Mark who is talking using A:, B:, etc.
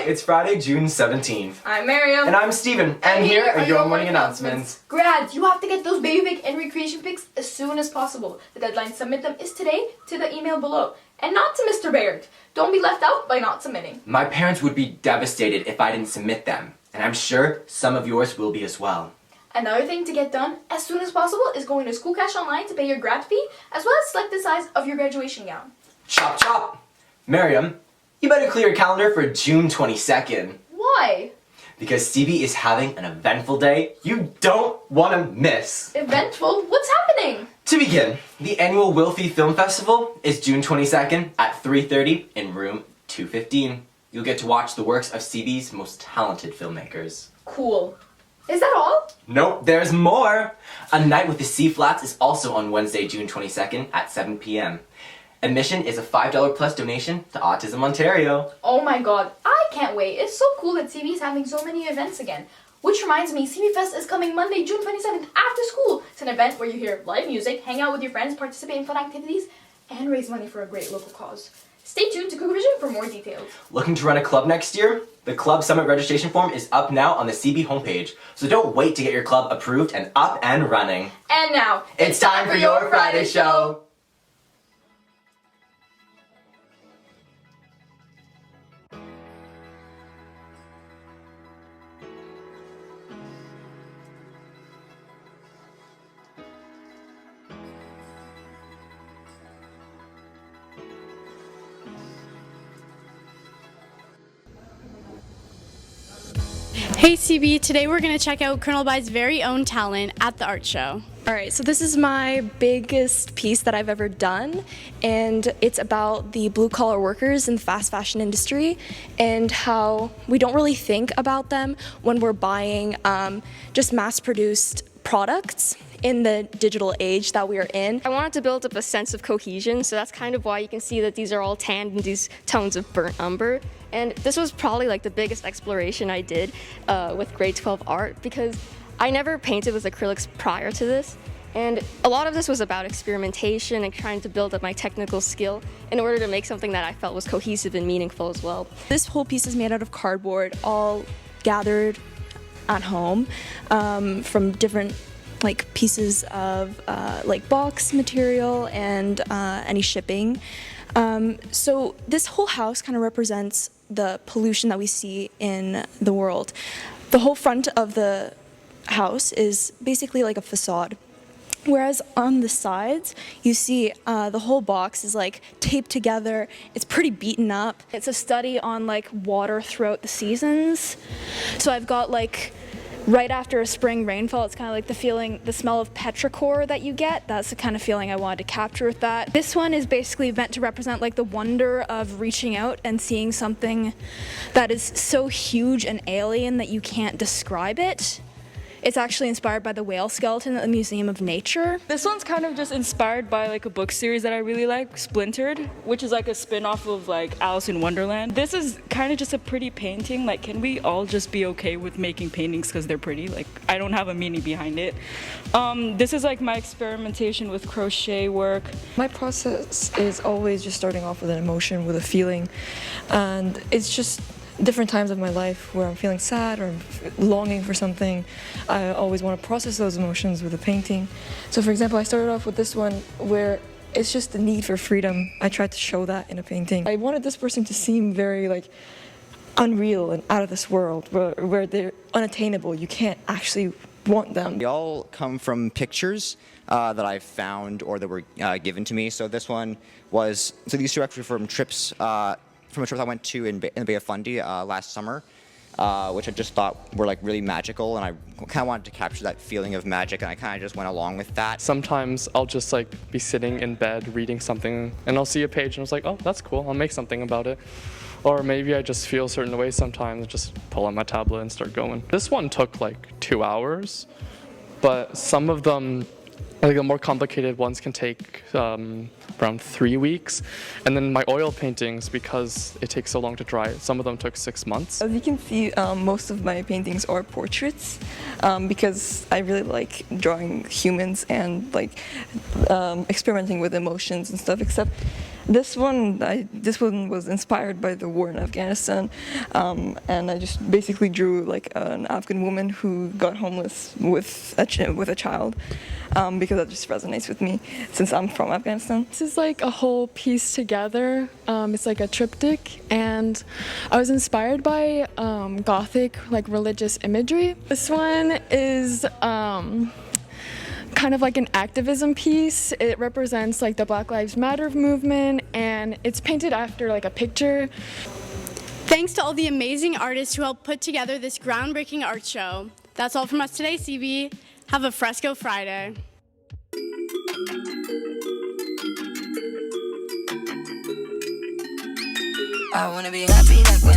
A: it's Friday, June 17th.
B: I'm Miriam.
A: And I'm Steven. And here are your morning announcements.
B: Grads, you have to get those baby pic and recreation pics as soon as possible. The deadline to submit them is today to the email below. And not to Mr. Baird. Don't be left out by not submitting.
A: My parents would be devastated if I didn't submit them. And I'm sure some of yours will be as well.
B: Another thing to get done as soon as possible is going to School Cash Online to pay your grad fee, as well as select the size of your graduation gown.
A: Chop chop! Miriam, you better clear your calendar for June 22nd.
B: Why?
A: Because Stevie is having an eventful day you don't want to miss.
B: Eventful? What's happening?
A: To begin, the annual Wilfie Film Festival is June 22nd at 3:30 in room 215. You'll get to watch the works of Stevie's most talented filmmakers.
B: Cool. Is that all?
A: Nope, there's more! A Night with the C Flats is also on Wednesday, June 22nd at 7 p.m. Admission is a $5 plus donation to Autism Ontario.
B: Oh my god, I can't wait. It's so cool that CB is having so many events again. Which reminds me, CB Fest is coming Monday, June 27th after school. It's an event where you hear live music, hang out with your friends, participate in fun activities, and raise money for a great local cause. Stay tuned to Google Vision for more details.
A: Looking to run a club next year? The Club Summit registration form is up now on the CB homepage, so don't wait to get your club approved and up and running.
B: And now,
A: It's time for your Friday show!
C: Hey CB, today we're going to check out Colonel Bai's very own talent at the art show.
D: Alright, so this is my biggest piece that I've ever done, and it's about the blue-collar workers in the fast fashion industry and how we don't really think about them when we're buying just mass-produced products in the digital age that we are in.
E: I wanted to build up a sense of cohesion, so that's kind of why you can see that these are all tanned in these tones of burnt umber. And this was probably like the biggest exploration I did with grade 12 art, because I never painted with acrylics prior to this. And a lot of this was about experimentation and trying to build up my technical skill in order to make something that I felt was cohesive and meaningful as well.
D: This whole piece is made out of cardboard, all gathered at home from different pieces of box material and any shipping. So this whole house kind of represents the pollution that we see in the world. The whole front of the house is basically like a facade. Whereas on the sides, you see the whole box is taped together. It's pretty beaten up. It's a study on water throughout the seasons. So I've got right after a spring rainfall, it's kind of the feeling, the smell of petrichor that you get. That's the kind of feeling I wanted to capture with that. This one is basically meant to represent the wonder of reaching out and seeing something that is so huge and alien that you can't describe it. It's actually inspired by the whale skeleton at the Museum of Nature.
F: This one's kind of just inspired by a book series that I really like, Splintered, which is a spin-off of Alice in Wonderland. This is kind of just a pretty painting. Can we all just be okay with making paintings because they're pretty? I don't have a meaning behind it. This is my experimentation with crochet work.
G: My process is always just starting off with an emotion, with a feeling, and it's just different times of my life where I'm feeling sad or I'm longing for something. I always want to process those emotions with a painting. So for example, I started off with this one where it's just the need for freedom. I tried to show that in a painting. I wanted this person to seem very unreal and out of this world, where they're unattainable. You can't actually want them.
H: They all come from pictures that I found or that were given to me. So this one was, so these two actually from trips, from a trip I went to in the Bay of Fundy last summer, which I just thought were really magical, and I kind of wanted to capture that feeling of magic, and I kind of just went along with that.
I: Sometimes I'll just be sitting in bed reading something, and I'll see a page and I was oh, that's cool, I'll make something about it. Or maybe I just feel a certain way sometimes and just pull out my tablet and start going. This one took 2 hours, but some of them, the more complicated ones can take around 3 weeks. And then my oil paintings, because it takes so long to dry, some of them took 6 months.
G: As you can see, most of my paintings are portraits because I really like drawing humans and experimenting with emotions and stuff, except This one was inspired by the war in Afghanistan, and I just basically drew like an Afghan woman who got homeless with a child, because that just resonates with me since I'm from Afghanistan.
J: This is like a whole piece together. It's like a triptych, and I was inspired by Gothic, like religious imagery. This one is kind of like an activism piece. It represents like the Black Lives Matter movement, and it's painted after like a picture.
C: Thanks to all the amazing artists who helped put together this groundbreaking art show. That's all from us today, CB. Have a Fresco Friday.
K: I wanna be happy like when